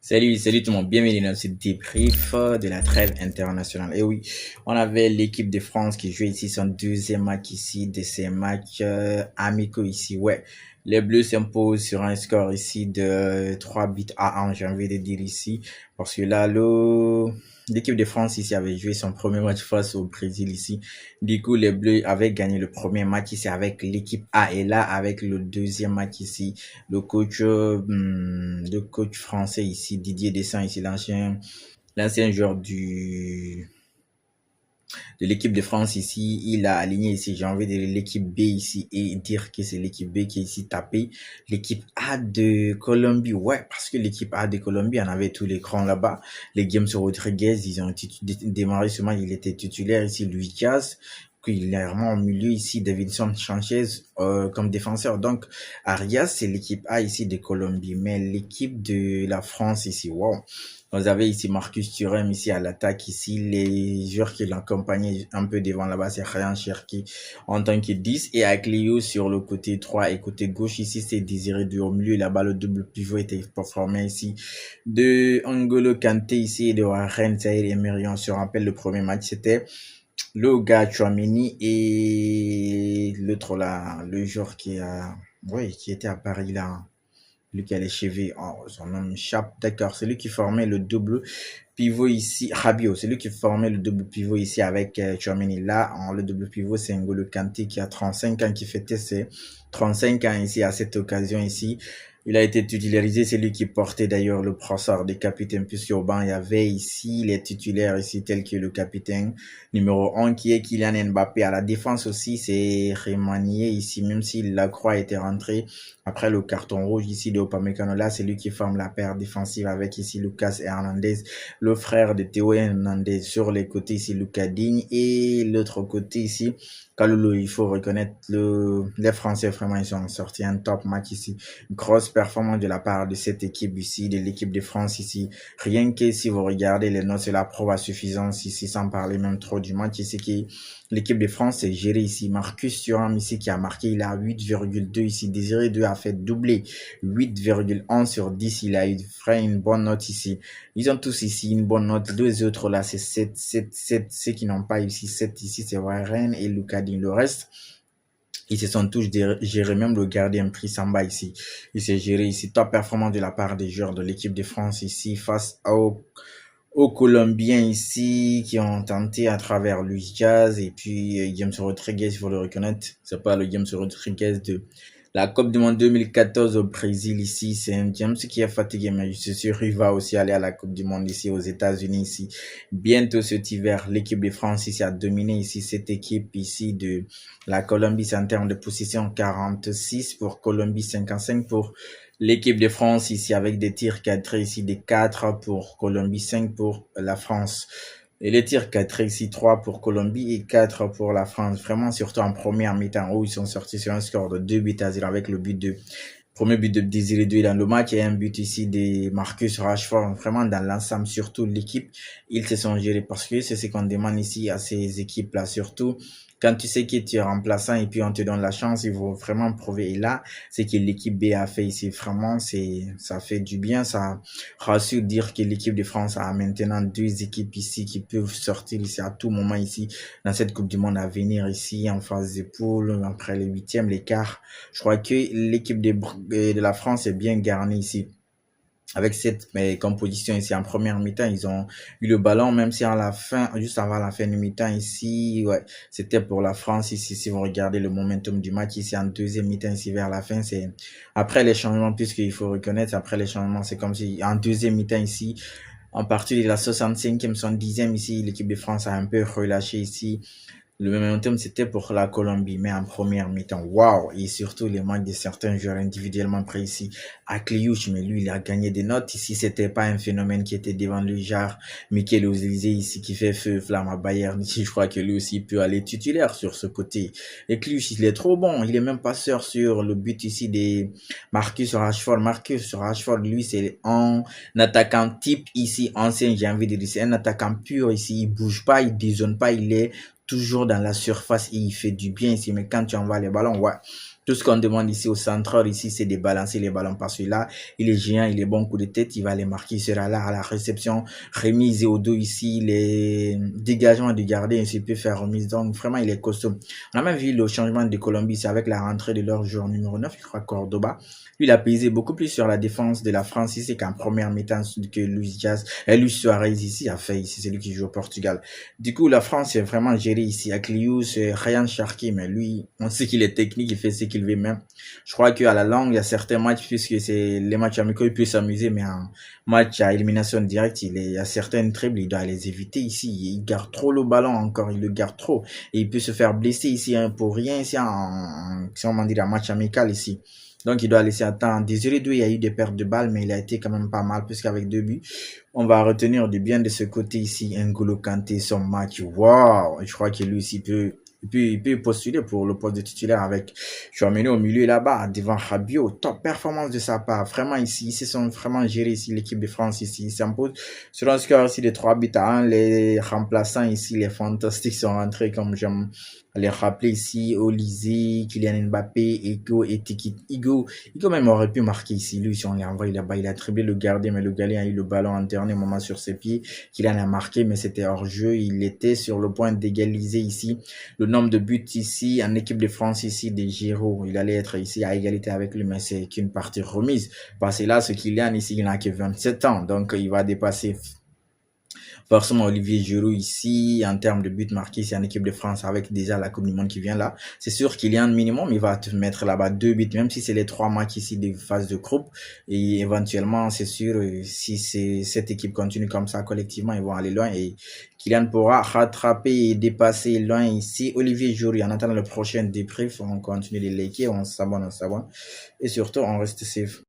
Salut tout le monde, bienvenue dans ce débrief de la trêve internationale. Et oui, on avait l'équipe de France qui jouait ici son deuxième match ici de ces matchs amicaux ici. Ouais, les Bleus s'imposent sur un score ici de 3 buts à 1, j'ai envie de dire ici. Parce que là, l'équipe de France ici avait joué son premier match face au Brésil ici. Du coup, les Bleus avaient gagné le premier match ici avec l'équipe A. Et là, avec le deuxième match ici, le coach français ici, Didier Deschamps ici, l'ancien joueur de l'équipe de France ici, il a aligné ici, j'ai envie de dire l'équipe B ici et dire que c'est l'équipe B qui est ici tapé l'équipe A de Colombie. Ouais, parce que l'équipe A de Colombie en avait tous les crans là-bas. Les James Rodriguez, ils ont démarré ce match, il était titulaire ici, Luis Diaz. Il est vraiment au milieu ici, Davinson Sanchez comme défenseur. Donc, Arias, c'est l'équipe A ici de Colombie. Mais l'équipe de la France ici, wow. Vous avez ici Marcus Thuram ici à l'attaque ici. Les joueurs qui l'accompagnaient un peu devant là-bas, c'est Ryan Cherki en tant que 10. Et avec Léo sur le côté 3 et côté gauche ici, c'est Désiré Doué au milieu. Là-bas, le double pivot était performé ici de N'Golo Kanté ici et de Warren Zahir Emery. On se rappelle le premier match, c'était le gars Chouameni et l'autre là, le joueur qui était à Paris là, lui qui allait chez son nom m'échappe, d'accord, c'est lui qui formait le double pivot ici, Rabiot, c'est lui qui formait le double pivot ici avec Chouameni. Là, le double pivot, c'est N'Golo Kanté qui a 35 ans, qui fêtait ses 35 ans ici à cette occasion ici. Il a été titularisé, c'est lui qui portait d'ailleurs le brassard des capitaines, puisque au banc, il y avait ici les titulaires ici, tels que le capitaine numéro 1 qui est Kylian Mbappé. À la défense aussi, c'est Remanié ici, même si Lacroix était rentré après le carton rouge ici de Upamecano. Là, c'est lui qui forme la paire défensive avec ici Lucas Hernandez, le frère de Théo Hernandez. Sur les côtés ici, Lucas Digne et l'autre côté ici, Kalulu. Il faut reconnaître les Français, vraiment, ils ont sorti un top match ici. Grosse performance de la part de cette équipe ici, de l'équipe de France ici. Rien que si vous regardez les notes, c'est la preuve à suffisance ici, sans parler même trop du match ici qui l'équipe de France est gérée ici. Marcus Thuram ici qui a marqué, il a 8,2 ici. Désiré 2 a fait doubler 8,1 sur 10. Il a eu fait une bonne note ici. Ils ont tous ici une bonne note. Deux autres là, c'est 7, 7, 7. Ceux qui n'ont pas ici 7 ici, c'est Warren et Lucadine. Le reste, ils se sont tous gérés, même le gardien pris Samba ici. Il s'est géré ici. Top performance de la part des joueurs de l'équipe de France ici face aux Colombiens ici qui ont tenté à travers Luis Diaz et puis James Rodriguez, il faut le reconnaître. C'est pas le James Rodriguez de la Coupe du Monde 2014 au Brésil ici. C'est un James qui est fatigué, mais je suis sûr qu'il va aussi aller à la Coupe du Monde ici aux États-Unis ici. Bientôt cet hiver, l'équipe de France ici a dominé ici cette équipe ici de la Colombie. C'est en termes de position 46 pour Colombie, 55 pour l'équipe de France ici avec des tirs cadrés ici, des 4 pour Colombie, 5 pour la France. Et les tirs cadrés ici, 3 pour Colombie et 4 pour la France. Vraiment, surtout en première mi-temps où ils sont sortis sur un score de 2 buts à 0 avec le premier but de Désiré Doué dans le match et un but ici de Marcus Rashford. Vraiment, dans l'ensemble, surtout l'équipe, ils se sont gérés parce que c'est ce qu'on demande ici à ces équipes-là, surtout quand tu sais que tu es remplaçant et puis on te donne la chance, il faut vraiment prouver. Et là, c'est que l'équipe B a fait ici. Vraiment, ça fait du bien. Ça rassure dire que l'équipe de France a maintenant deux équipes ici qui peuvent sortir ici à tout moment ici dans cette Coupe du Monde à venir ici en phase de poule, après les huitièmes, les quarts. Je crois que l'équipe de la France est bien garnie ici avec cette composition ici en première mi-temps. Ils ont eu le ballon, même si à la fin, juste avant la fin du mi-temps ici, ouais, c'était pour la France ici. Si vous regardez le momentum du match ici en deuxième mi-temps ici vers la fin, c'est après les changements, puisqu'il faut reconnaître, après les changements, c'est comme si en deuxième mi-temps ici, en partir de la 65e, 70e ici, l'équipe de France a un peu relâché ici. Le momentum, c'était pour la Colombie, mais en première mi-temps, waouh! Et surtout, les manques de certains joueurs individuellement précis. Akliouche, mais lui, il a gagné des notes. Ici, c'était pas un phénomène qui était devant le genre. Mikel Ozilze, ici, qui fait feu, flamme à Bayern. Ici, je crois que lui aussi peut aller titulaire sur ce côté. Akliouche, il est trop bon. Il est même passeur sur le but ici des Marcus Rashford. Marcus Rashford, lui, c'est un attaquant type ici, ancien, j'ai envie de dire. C'est un attaquant pur ici. Il bouge pas, il dézone pas, il est toujours dans la surface et il fait du bien ici. Mais quand tu envoies les ballons, ouais, Tout ce qu'on demande ici au centreur, ici, c'est de balancer les ballons parce que là, il est géant, il est bon coup de tête, il va les marquer, il sera là à la réception, remise et au dos ici, les dégagements du gardien, il peut faire remise. Donc, vraiment, il est costaud. On a même vu le changement de Colombie, c'est avec la rentrée de leur joueur numéro 9, je crois, Cordoba. Lui, il a pesé beaucoup plus sur la défense de la France ici qu'en première mi-temps que Luis Diaz, et Luis Suarez ici a fait ici, c'est lui qui joue au Portugal. Du coup, la France est vraiment gérée ici avec Lius, Ryan Cherki, mais lui, on sait qu'il est technique, il fait ce qu'il veut même. Je crois qu'à la longue, il y a certains matchs, puisque c'est les matchs amicaux, il peut s'amuser, mais en match à élimination directe, il y a certaines dribbles, il doit les éviter ici. Il garde trop le ballon encore, il le garde trop. Et il peut se faire blesser ici hein, pour rien ici si on dit un match amical ici. Donc, il doit laisser attendre. Désolé, il y a eu des pertes de balles, mais il a été quand même pas mal, puisqu'avec 2 buts, on va retenir du bien de ce côté ici. N'Golo Kanté, son match, waouh! Je crois que lui aussi il peut postuler pour le poste de titulaire avec Chouameni au milieu là-bas, devant Rabiot. Top performance de sa part. Vraiment ici, ils se sont vraiment gérés ici, l'équipe de France ici. Ils s'imposent sur un score ici de 3-1. Les remplaçants ici, les fantastiques sont rentrés comme j'aime les rappeler ici, Olysée, Kylian Mbappé, Ego et Tiki. Ego même aurait pu marquer ici. Lui, si on l'a envoyé là-bas, il a triplé le gardien, mais le gardien a eu le ballon en dernier moment sur ses pieds. Kylian a marqué, mais c'était hors jeu. Il était sur le point d'égaliser ici le nombre de buts ici en équipe de France ici de Giroud. Il allait être ici à égalité avec lui, mais c'est qu'une partie remise. Parce que là, ce Kylian ici, il n'a que 27 ans. Donc, il va dépasser forcément Olivier Giroud ici, en termes de buts marqués, c'est en équipe de France avec déjà la Coupe du Monde qui vient là. C'est sûr qu'il y a un minimum, il va te mettre là-bas 2 buts, même si c'est les 3 matchs ici des phases de groupe. Et éventuellement, c'est sûr, si cette équipe continue comme ça collectivement, ils vont aller loin et Kylian pourra rattraper et dépasser loin ici Olivier Giroud. En attendant le prochain débrief, on continue de liker, on s'abonne. Et surtout, on reste safe.